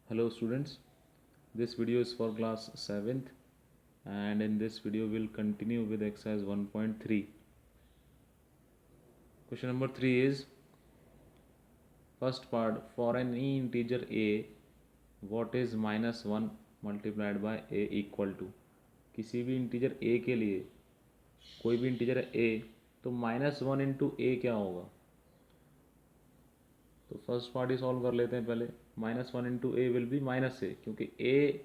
Hello students, this video is for class 7th and in this video we'll continue with exercise 1.3. Question number 3 is first part, for any integer a what is -1 multiplied by a equal to. किसी भी integer a के लिए कोई भी integer है a तो -1 into ए क्या होगा. तो फर्स्ट पार्ट ही सॉल्व कर लेते हैं पहले. -1 into a will be minus a, क्योंकि a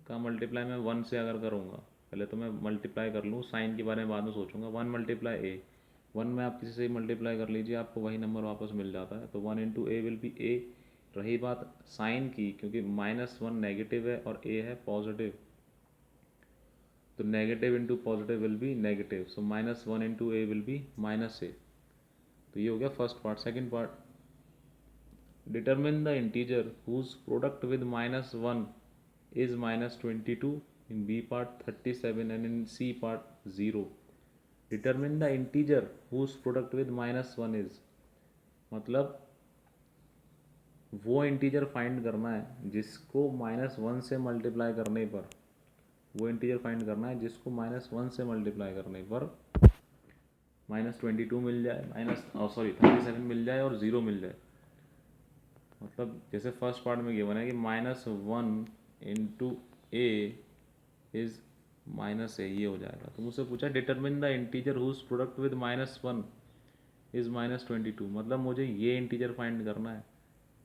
का मल्टीप्लाई मैं 1 से अगर करूँगा, पहले तो मैं मल्टीप्लाई कर लूँ, साइन के बारे में बाद में सोचूंगा. 1 मल्टीप्लाई ए, 1 में आप किसी से मल्टीप्लाई कर लीजिए, आपको वही नंबर वापस मिल जाता है. तो 1 इंटू ए विल बी ए. रही बात साइन की, क्योंकि -1 नेगेटिव है और ए है पॉजिटिव, तो negative into positive will be negative. So -1 into a will be minus a. तो ये हो गया first part. Second part, determine the integer whose product with -1 is -22. In B part 37 and in C part 0. Determine the integer whose product with -1 is, मतलब वो integer find करना है जिसको -1 से मल्टीप्लाई करने पर, वो इंटीजर फाइंड करना है जिसको -1 से मल्टीप्लाई करने पर -22 मिल जाए, 37 मिल जाए और 0 मिल जाए. मतलब जैसे फर्स्ट पार्ट में गिवन है कि -1 into A is minus A, ये हो जाएगा. तो मुझसे पूछा determine the integer whose product with -1 is -22. मतलब मुझे ये इंटीजर फाइंड करना है,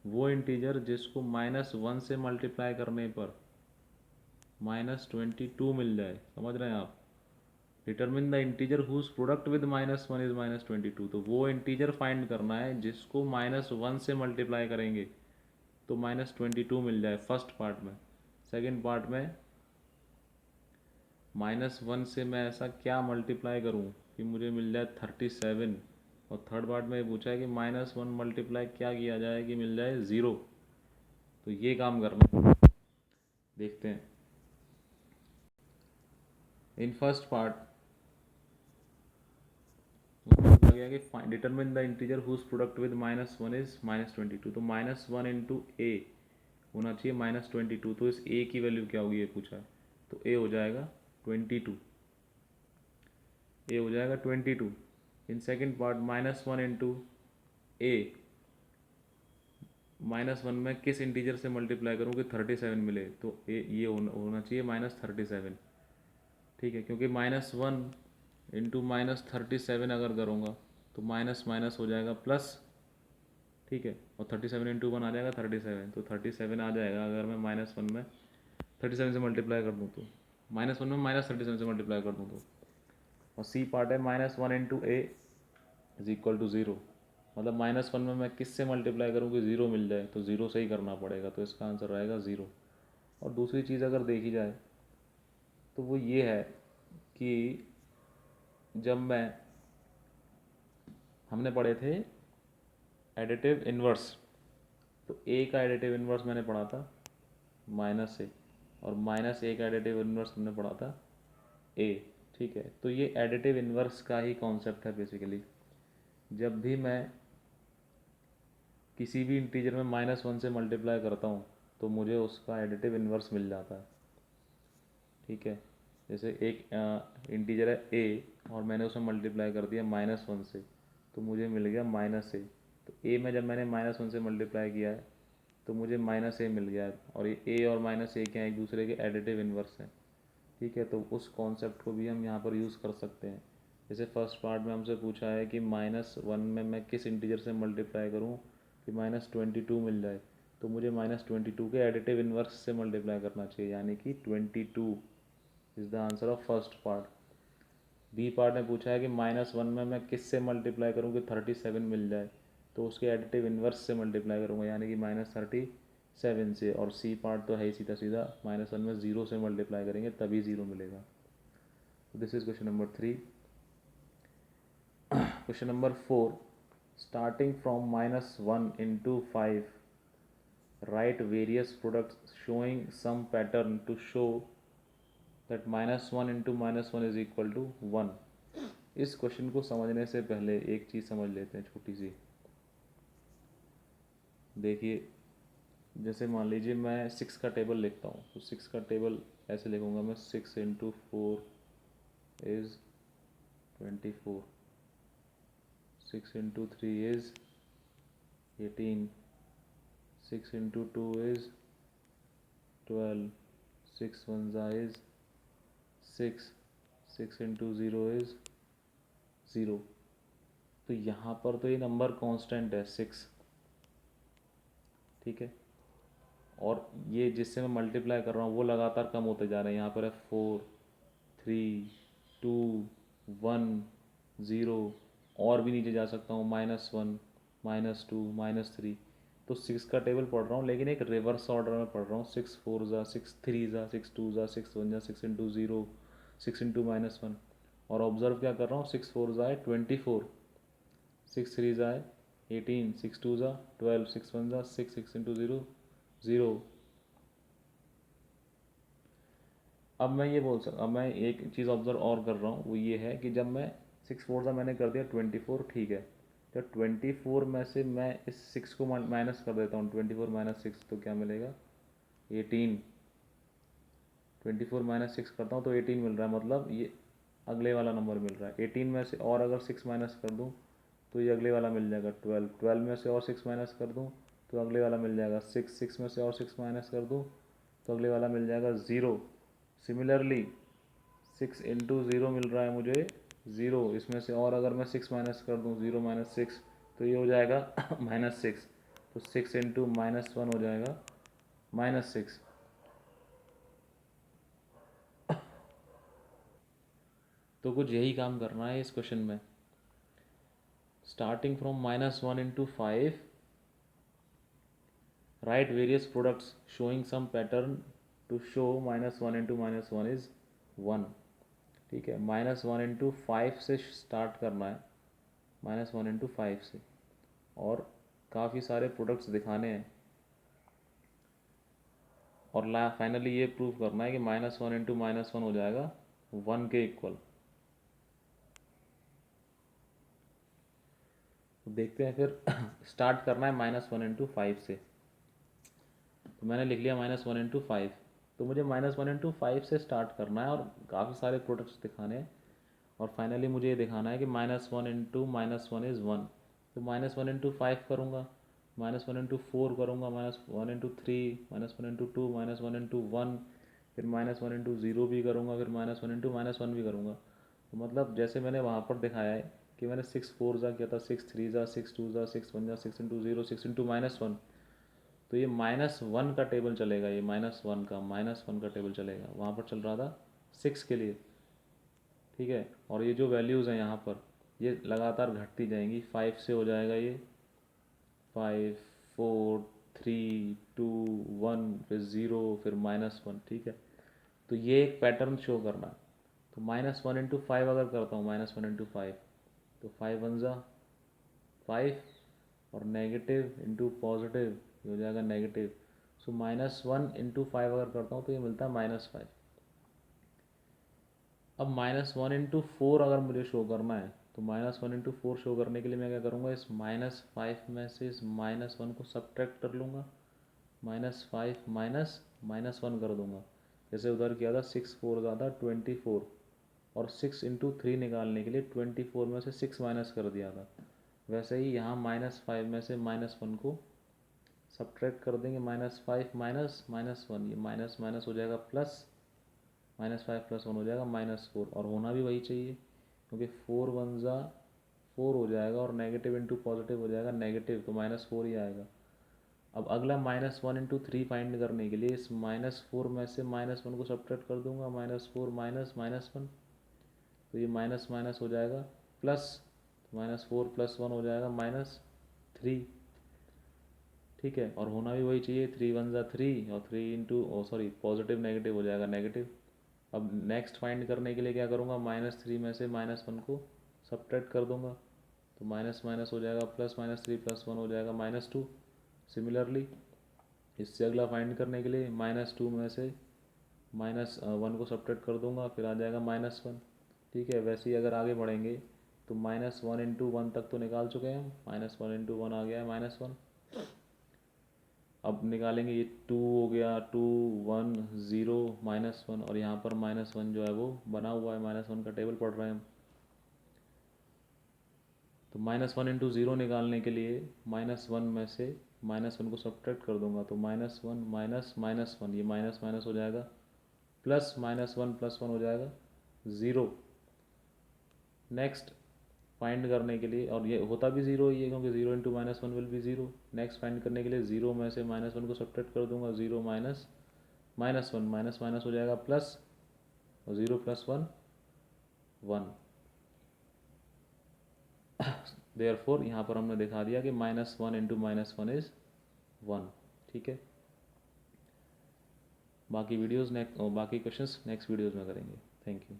वो इंटीजर जिसको -1 से मल्टीप्लाई करने पर -22 मिल जाए. समझ रहे हैं आप. Determine the integer whose product with -1 is -22. तो वो इंटीजर फाइंड करना है जिसको -1 से मल्टीप्लाई करेंगे तो -22 मिल जाए फर्स्ट पार्ट में. सेकेंड पार्ट में -1 से मैं ऐसा क्या मल्टीप्लाई करूं कि मुझे मिल जाए 37. और थर्ड पार्ट में ये पूछा है कि -1 मल्टीप्लाई क्या किया जाए कि मिल जाए 0. तो ये काम करना है. देखते हैं. इन फर्स्ट पार्ट कहा गया कि determine the integer whose product with -1 is -22. तो -1 इंटू ए होना चाहिए -22. तो इस ए की वैल्यू क्या होगी ये पूछा है. तो ए हो जाएगा 22. ए हो जाएगा 22. इन सेकेंड पार्ट -1 इंटू ए, -1 में किस इंटीजर से मल्टीप्लाई करूँ कि 37 मिले. तो ए ये होना चाहिए -37. ठीक है, क्योंकि -1 इंटू -37 अगर करूँगा तो माइनस माइनस हो जाएगा प्लस. ठीक है, और 37 इंटू 1 आ जाएगा 37. तो 37 आ जाएगा अगर मैं -1 में 37 से मल्टीप्लाई कर दूँ तो, -1 में -37 से मल्टीप्लाई कर दूँ तो. और सी पार्ट है -1 into A is equal to 0. मतलब -1 में मैं किस से मल्टीप्लाई करूँ कि 0 मिल जाए, तो 0 से ही करना पड़ेगा. तो इसका आंसर रहेगा 0. और दूसरी चीज़ अगर देखी जाए तो वो ये है कि जब हमने पढ़े थे एडिटिव इन्वर्स, तो ए का एडिटिव इन्वर्स मैंने पढ़ा था -a, और -a का एडिटिव इन्वर्स हमने पढ़ा था a. ठीक है, तो ये एडिटिव इन्वर्स का ही कॉन्सेप्ट है बेसिकली. जब भी मैं किसी भी इंटीजर में -1 से मल्टीप्लाई करता हूँ तो मुझे उसका एडिटिव इन्वर्स मिल जाता है. ठीक है, जैसे एक इंटीजर है a और मैंने उसे मल्टीप्लाई कर दिया -1 से, तो मुझे मिल गया -a. तो a में जब मैंने -1 से मल्टीप्लाई किया है तो मुझे -a मिल गया है. और ये a और -a क्या है, एक दूसरे के एडिटिव इन्वर्स हैं. ठीक है, तो उस कॉन्सेप्ट को भी हम यहाँ पर यूज़ कर सकते हैं. जैसे फर्स्ट पार्ट में हमसे पूछा है कि -1 में मैं किस इंटीजर से मल्टीप्लाई करूँ कि -22 मिल जाए, तो मुझे -22 के एडिटिव इन्वर्स से मल्टीप्लाई करना चाहिए, यानी कि 22 is the answer of first part. B part ने पूछा है कि -1 में मैं किस से मल्टीप्लाई करूँ कि 37 मिल जाए, तो उसके एडिटिव इन्वर्स से मल्टीप्लाई करूँगा, यानी कि -37 से. और सी पार्ट तो है ही सीधा सीधा, -1 में 0 से मल्टीप्लाई करेंगे तभी 0 मिलेगा. This is question number 3. Question number 4, starting from -1 into 5 right various products showing some pattern to show that -1 into -1 is equal to 1. इस क्वेश्चन को समझने से पहले एक चीज़ समझ लेते हैं छोटी सी. देखिए, जैसे मान लीजिए मैं 6 का टेबल लिखता हूँ, तो 6 का टेबल ऐसे लिखूँगा मैं, 6 × 4 is 24, 6 × 3 is 18, 6 × 2 is 12, 6 1 is 6, 6 × 0 is 0। तो यहाँ पर तो ये नंबर कांस्टेंट है 6, ठीक है। और ये जिससे मैं मल्टीप्लाई कर रहा हूँ वो लगातार कम होते जा रहे हैं। यहाँ पर है 4, 3, 2, 1, 0, और भी नीचे जा सकता हूँ, -1, -2, -3। तो 6 का टेबल पढ़ रहा हूँ लेकिन एक रिवर्स ऑर्डर में पढ़ रहा हूँ। 6 4 ज़ा, 6 3 ज़ा, 6 2 ज़ा, 6 1 ज़ा, 6 × 0, 6 × -1। और ऑब्जर्व क्या कर रहा हूँ, 6 4 ज़ा है 24, 6 3 ज़ा है 18, 6 2 ज़ा 12, 6 1 ज़ा 6, 6 × 0 0। अब मैं एक चीज़ ऑब्जर्व और कर रहा हूँ, वो ये है कि जब मैं 6 4 ज़ा मैंने कर दिया 24, ठीक है। जब 24 में से मैं इस 6 को माइनस कर देता हूँ, 24 - 6, तो क्या मिलेगा, 18। 24 - 6 करता हूँ तो 18 मिल रहा है, मतलब ये अगले वाला नंबर मिल रहा है। 18 में से और अगर 6 माइनस कर दूँ तो ये अगले वाला मिल जाएगा 12। 12 में से और 6 माइनस कर दूँ तो अगले वाला मिल जाएगा 6। 6 में से और 6 माइनस कर दूँ तो अगले वाला मिल जाएगा 0। सिमिलरली 6 × 0 मिल रहा है मुझे 0। इसमें से और अगर मैं 6 माइनस कर दूँ, 0 - 6, तो ये हो जाएगा -6। तो 6 × -1 हो जाएगा -6। तो कुछ यही काम करना है इस क्वेश्चन में। Starting from -1 × 5, right various products showing some pattern to show -1 × -1 is 1, ठीक है। -1 × 5 से स्टार्ट करना है, -1 × 5 से, और काफ़ी सारे प्रोडक्ट्स दिखाने हैं, और फाइनली ये प्रूव करना है कि -1 × -1 हो जाएगा 1 के इक्वल। तो देखते हैं फिर स्टार्ट करना है -1 × 5 से। तो मैंने लिख लिया -1 × 5। तो मुझे -1 × 5 से स्टार्ट करना है और काफ़ी सारे प्रोडक्ट्स दिखाने हैं, और फाइनली मुझे ये दिखाना है कि -1 × -1 इज़ 1। तो -1 × 5 करूँगा, -1 × 4 करूँगा, -1 × 3, -1 × 2, -1 × 1, फिर -1 × 0 भी करूँगा, फिर -1 × -1 भी करूँगा। तो मतलब जैसे मैंने वहाँ पर दिखाया है कि मैंने 6 4 ज़ा किया था, 6 3 ज़ा, 6 2 ज़ा, 6 1 ज़ा, 6 × 0, 6 × -1। तो ये -1 का टेबल चलेगा, ये -1 का टेबल चलेगा। वहाँ पर चल रहा था 6 के लिए, ठीक है। और ये जो वैल्यूज़ हैं यहाँ पर, ये लगातार घटती जाएंगी। 5 से हो जाएगा ये 5 4 3 2 1, फिर 0, फिर -1, ठीक है। तो ये एक पैटर्न शो करना है। तो -1 × 5 अगर करता हूँ, -1 × 5, तो 5 1 ज़ा 5, और नेगेटिव इंटू पॉजिटिव हो जाएगा नेगेटिव। सो -1 × 5 अगर करता हूँ तो ये मिलता है -5। अब -1 × 4 अगर मुझे शो करना है, तो -1 × 4 शो करने के लिए मैं क्या करूँगा, इस -5 में से इस -1 को सब्ट्रैक्ट कर लूँगा, -5 -1 कर दूँगा। जैसे उधर किया था 6 4 ज़्यादा 24, और 6 × 3 निकालने के लिए 24 में से 6 माइनस कर दिया था। वैसे ही यहाँ -5 में से -1 को सब्ट्रैक्ट कर देंगे, -5 -1, ये माइनस माइनस हो जाएगा प्लस, -5 + 1 हो जाएगा -4, और होना भी वही चाहिए क्योंकि 4 1 ज़ा 4 हो जाएगा, और नेगेटिव इंटू पॉजिटिव हो जाएगा नेगेटिव, तो -4 ही आएगा। अब अगला -1 × 3 फाइंड करने के लिए इस -4 में से -1 को सब्ट्रैक्ट कर दूंगा, -4 -1, तो ये माइनस माइनस हो जाएगा प्लस, -4 + 1 हो जाएगा -3, ठीक है। और होना भी वही चाहिए, 3 1 ज़ा 3, और 3 इंटू सॉरी पॉजिटिव नेगेटिव हो जाएगा नेगेटिव। अब नेक्स्ट फाइंड करने के लिए क्या करूँगा, -3 में से -1 को सब्ट्रैक्ट कर दूंगा, तो माइनस माइनस हो जाएगा प्लस, -3 + 1 हो जाएगा -2। सिमिलरली इससे अगला फाइंड करने के लिए -2 में से -1 को सब्ट्रैक्ट कर दूंगा, फिर आ जाएगा -1, ठीक है। वैसे ही अगर आगे बढ़ेंगे तो -1 × 1 तक तो निकाल चुके हैं हम, -1 × 1 आ गया है -1। अब निकालेंगे, ये 2 हो गया, 2 1 0 -1, और यहाँ पर -1 जो है वो बना हुआ है, -1 का टेबल पढ़ रहे हैं हम। तो -1 इंटू ज़ीरो निकालने के लिए -1 में से -1 को सब्ट्रैक्ट कर दूंगा, तो -1 माइनस -1, ये माइनस माइनस हो जाएगा, प्लस -1 प्लस 1 हो जाएगा 0। नेक्स्ट फाइंड करने के लिए, और ये होता भी 0 ही है क्योंकि 0 into -1 will be 0। Next find करने के लिए 0 में से -1 को सब्ट्रैक्ट कर दूंगा, 0 माइनस -1, माइनस माइनस हो जाएगा प्लस, और 0 प्लस 1 1। देयरफॉर यहाँ पर हमने दिखा दिया कि -1 इंटू -1 इज़ 1। ठीक है, बाकी वीडियोज़ नेक्स्ट, बाकी क्वेश्चंस नेक्स्ट वीडियोज़ में करेंगे। Thank you.